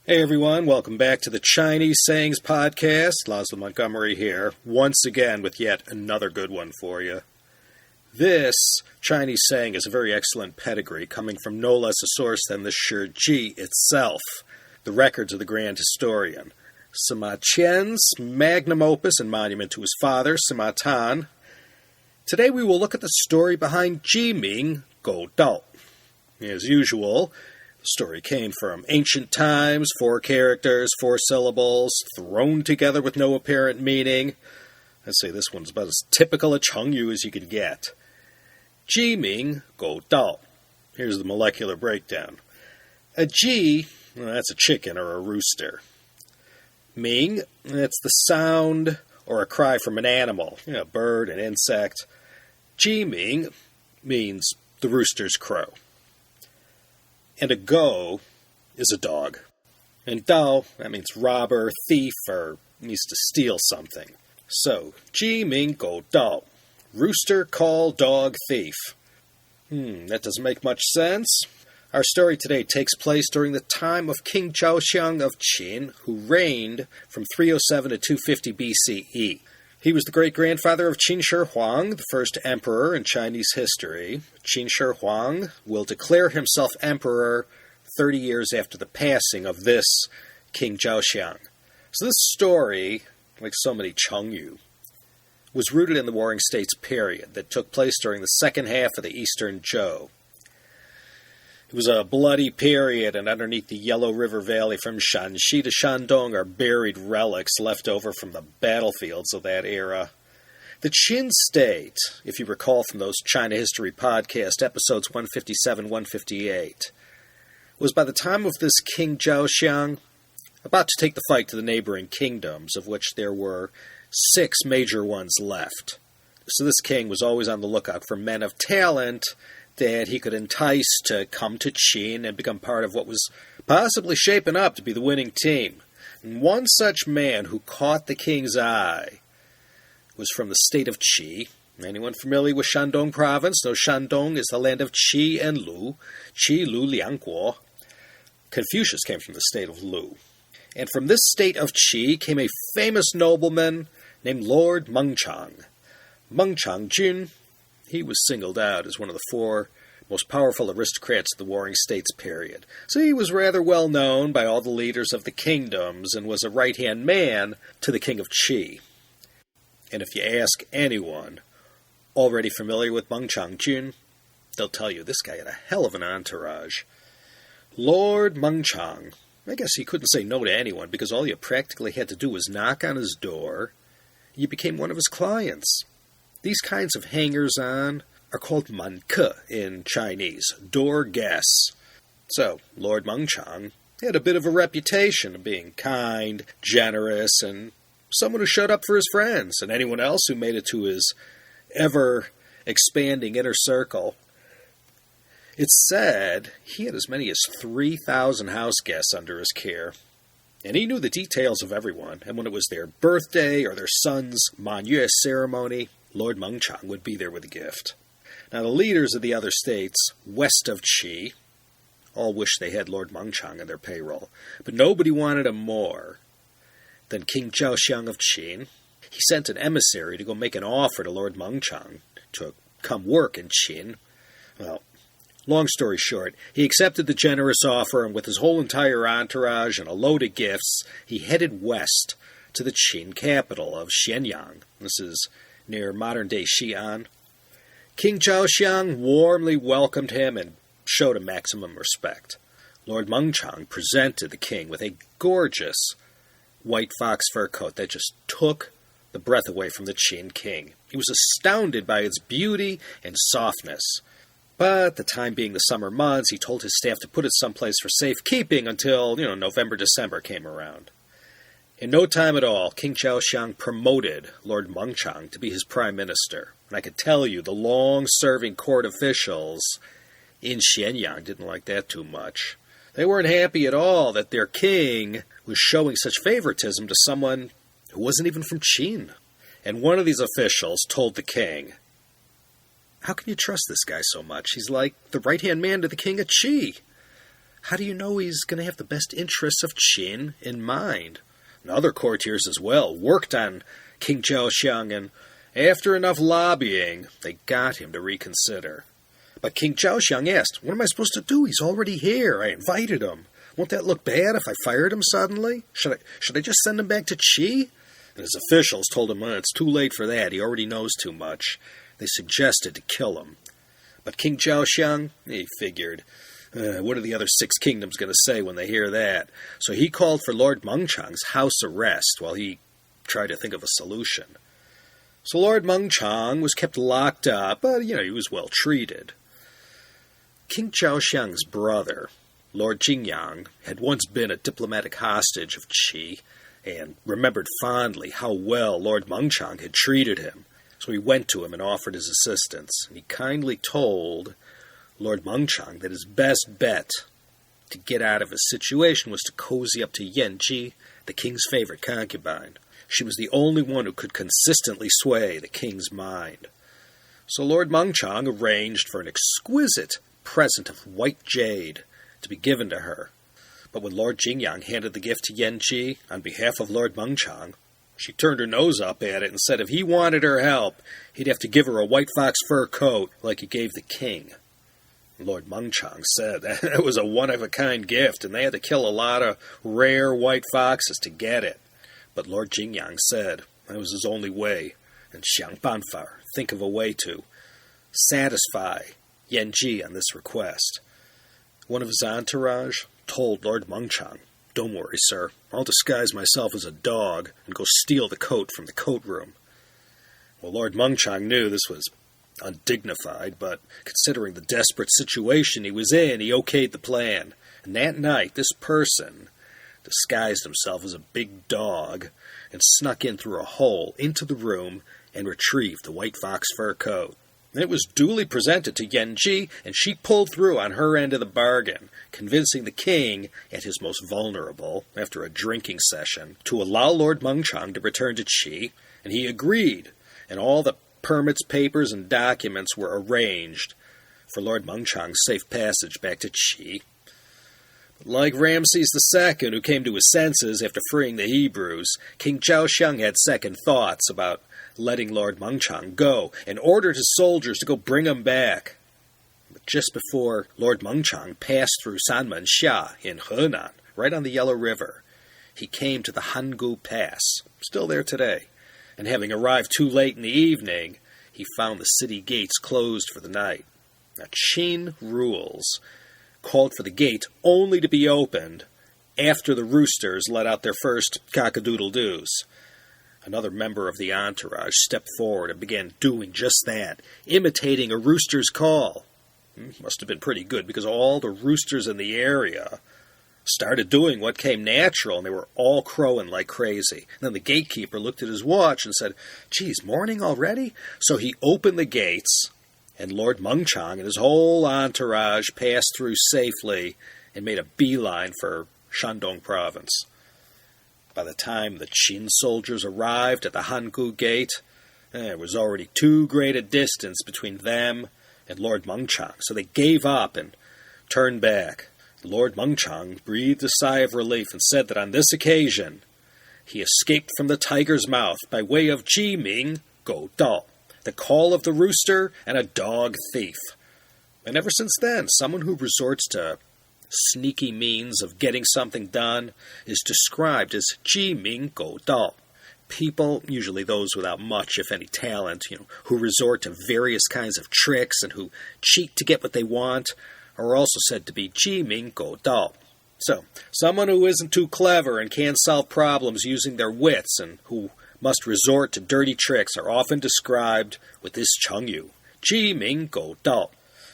Hey everyone, welcome back to the Chinese Sayings Podcast. Laszlo Montgomery here, once again with yet another good one for you. This Chinese saying is a very excellent pedigree, coming from no less a source than the Shi itself, the records of the grand historian. Sima Qian's magnum opus and monument to his father, Sima Tan. Today we will look at the story behind Míng狗. As usual, the story came from ancient times, 4 characters, 4 syllables, thrown together with no apparent meaning. I'd say this one's about as typical a Chengyu as you could get. Míng狗. Here's the molecular breakdown. A Ji, that's a chicken or a rooster. Míng, that's the sound or a cry from an animal, a bird, an insect. Míng means the rooster's crow. And a go is a dog. And dao, that means robber, thief, or means to steal something. So, Míng狗, rooster, call, dog, thief. That doesn't make much sense. Our story today takes place during the time of King Zhaoxiang of Qin, who reigned from 307 to 250 BCE. He was the great-grandfather of Qin Shi Huang, the first emperor in Chinese history. Qin Shi Huang will declare himself emperor 30 years after the passing of this King Zhaoxiang. So this story, like so many Chengyu, was rooted in the Warring States period that took place during the second half of the Eastern Zhou. It was a bloody period, and underneath the Yellow River Valley from Shanxi to Shandong are buried relics left over from the battlefields of that era. The Qin state, if you recall from those China History podcast episodes 157-158, was by the time of this King Zhaoxiang about to take the fight to the neighboring kingdoms, of which there were 6 major ones left. So this king was always on the lookout for men of talent that he could entice to come to Qin and become part of what was possibly shaping up to be the winning team. And one such man who caught the king's eye was from the state of Qi. Anyone familiar with Shandong province knows Shandong is the land of Qi and Lu. Qi, Lu, Liangguo. Confucius came from the state of Lu. And from this state of Qi came a famous nobleman named Lord Mengchang. Mengchang Jun. He was singled out as one of the 4 most powerful aristocrats of the Warring States period. So he was rather well known by all the leaders of the kingdoms and was a right-hand man to the king of Qi. And if you ask anyone already familiar with Mengchang Jun, they'll tell you this guy had a hell of an entourage. Lord Mengchang, I guess he couldn't say no to anyone because all you practically had to do was knock on his door. You became one of his clients. These kinds of hangers-on are called manke in Chinese, door guests. So, Lord Mengchang had a bit of a reputation of being kind, generous, and someone who showed up for his friends and anyone else who made it to his ever-expanding inner circle. It's said he had as many as 3,000 house guests under his care. And he knew the details of everyone, and when it was their birthday or their son's Manyue ceremony, Lord Mengchang would be there with a gift. Now, the leaders of the other states west of Qi all wished they had Lord Mengchang on their payroll, but nobody wanted him more than King Zhaoxiang of Qin. He sent an emissary to go make an offer to Lord Mengchang to come work in Qin. Well, long story short, he accepted the generous offer, and with his whole entire entourage and a load of gifts, he headed west to the Qin capital of Xianyang. This is near modern-day Xi'an. King Zhaoxiang warmly welcomed him and showed him maximum respect. Lord Mengchang presented the king with a gorgeous white fox fur coat that just took the breath away from the Qin king. He was astounded by its beauty and softness. But the time being the summer months, he told his staff to put it someplace for safekeeping until, November, December came around. In no time at all, King Zhaoxiang promoted Lord Mengchang to be his prime minister. And I can tell you, the long-serving court officials in Xianyang didn't like that too much. They weren't happy at all that their king was showing such favoritism to someone who wasn't even from Qin. And one of these officials told the king, "How can you trust this guy so much? He's like the right-hand man to the king of Qi." how do you know he's going to have the best interests of Qin in mind? And other courtiers as well worked on King Zhaoxiang, and after enough lobbying, they got him to reconsider. But King Zhaoxiang asked, what am I supposed to do? He's already here. I invited him. Won't that look bad if I fired him suddenly? Should I just send him back to Qi? And his officials told him, it's too late for that. He already knows too much. They suggested to kill him. But King Zhaoxiang, he figured, what are the other 6 kingdoms going to say when they hear that? So he called for Lord Mengchang's house arrest while he tried to think of a solution. So Lord Mengchang was kept locked up, but, he was well treated. King Zhaoxiang's brother, Lord Jingyang, had once been a diplomatic hostage of Qi and remembered fondly how well Lord Mengchang had treated him. So he went to him and offered his assistance, and he kindly told Lord Mengchang that his best bet to get out of his situation was to cozy up to Yanji, the king's favorite concubine. She was the only one who could consistently sway the king's mind. So Lord Mengchang arranged for an exquisite present of white jade to be given to her. But when Lord Jingyang handed the gift to Yanji on behalf of Lord Mengchang, she turned her nose up at it and said if he wanted her help, he'd have to give her a white fox fur coat like he gave the king. Lord Mengchang said that was a one-of-a-kind gift, and they had to kill a lot of rare white foxes to get it. But Lord Jingyang said that was his only way, and Xiang Banfar, think of a way to satisfy Yanji on this request. One of his entourage told Lord Mengchang, don't worry, sir. I'll disguise myself as a dog and go steal the coat from the coat room. Well, Lord Mengchang knew this was undignified, but considering the desperate situation he was in, he okayed the plan. And that night, this person disguised himself as a big dog and snuck in through a hole into the room and retrieved the white fox fur coat. It was duly presented to Yanji, and she pulled through on her end of the bargain, convincing the king, at his most vulnerable, after a drinking session, to allow Lord Mengchang to return to Qi, and he agreed, and all the permits, papers, and documents were arranged for Lord Mengchang's safe passage back to Qi. But like Ramses II, who came to his senses after freeing the Hebrews, King Zhaoxiang had second thoughts about letting Lord Mengchang go, and ordered his soldiers to go bring him back. But just before Lord Mengchang passed through Sanmenxia in Henan, right on the Yellow River, he came to the Hangu Pass, still there today, and having arrived too late in the evening, he found the city gates closed for the night. Now, Qin rules called for the gate only to be opened after the roosters let out their first cock-a-doodle-doos. Another member of the entourage stepped forward and began doing just that, imitating a rooster's call. Must have been pretty good, because all the roosters in the area started doing what came natural, and they were all crowing like crazy. And then the gatekeeper looked at his watch and said, "Geez, morning already?" So he opened the gates, and Lord Mengchang and his whole entourage passed through safely and made a beeline for Shandong province. By the time the Qin soldiers arrived at the Hangu Gate, there was already too great a distance between them and Lord Mengchang, so they gave up and turned back. Lord Mengchang breathed a sigh of relief and said that on this occasion he escaped from the tiger's mouth by way of Míng,狗盗, the call of the rooster and a dog thief. And ever since then, someone who resorts to sneaky means of getting something done is described as 鸡鸣狗盗. People, usually those without much, if any, talent, who resort to various kinds of tricks and who cheat to get what they want, are also said to be 鸡鸣狗盗. So, someone who isn't too clever and can't solve problems using their wits and who must resort to dirty tricks are often described with this Chengyu, 鸡鸣狗盗.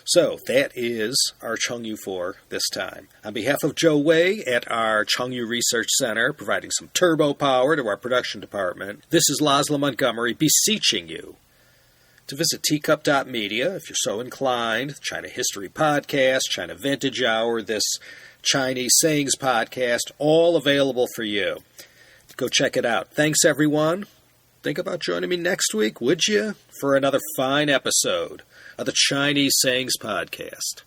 So, that is our Chengyu for this time. On behalf of Joe Wei at our Chengyu Research Center, providing some turbo power to our production department, this is Laszlo Montgomery beseeching you to visit teacup.media if you're so inclined. China History Podcast, China Vintage Hour, this Chinese Sayings Podcast, all available for you. Go check it out. Thanks, everyone. Think about joining me next week, would you, for another fine episode of the Chinese Sayings Podcast.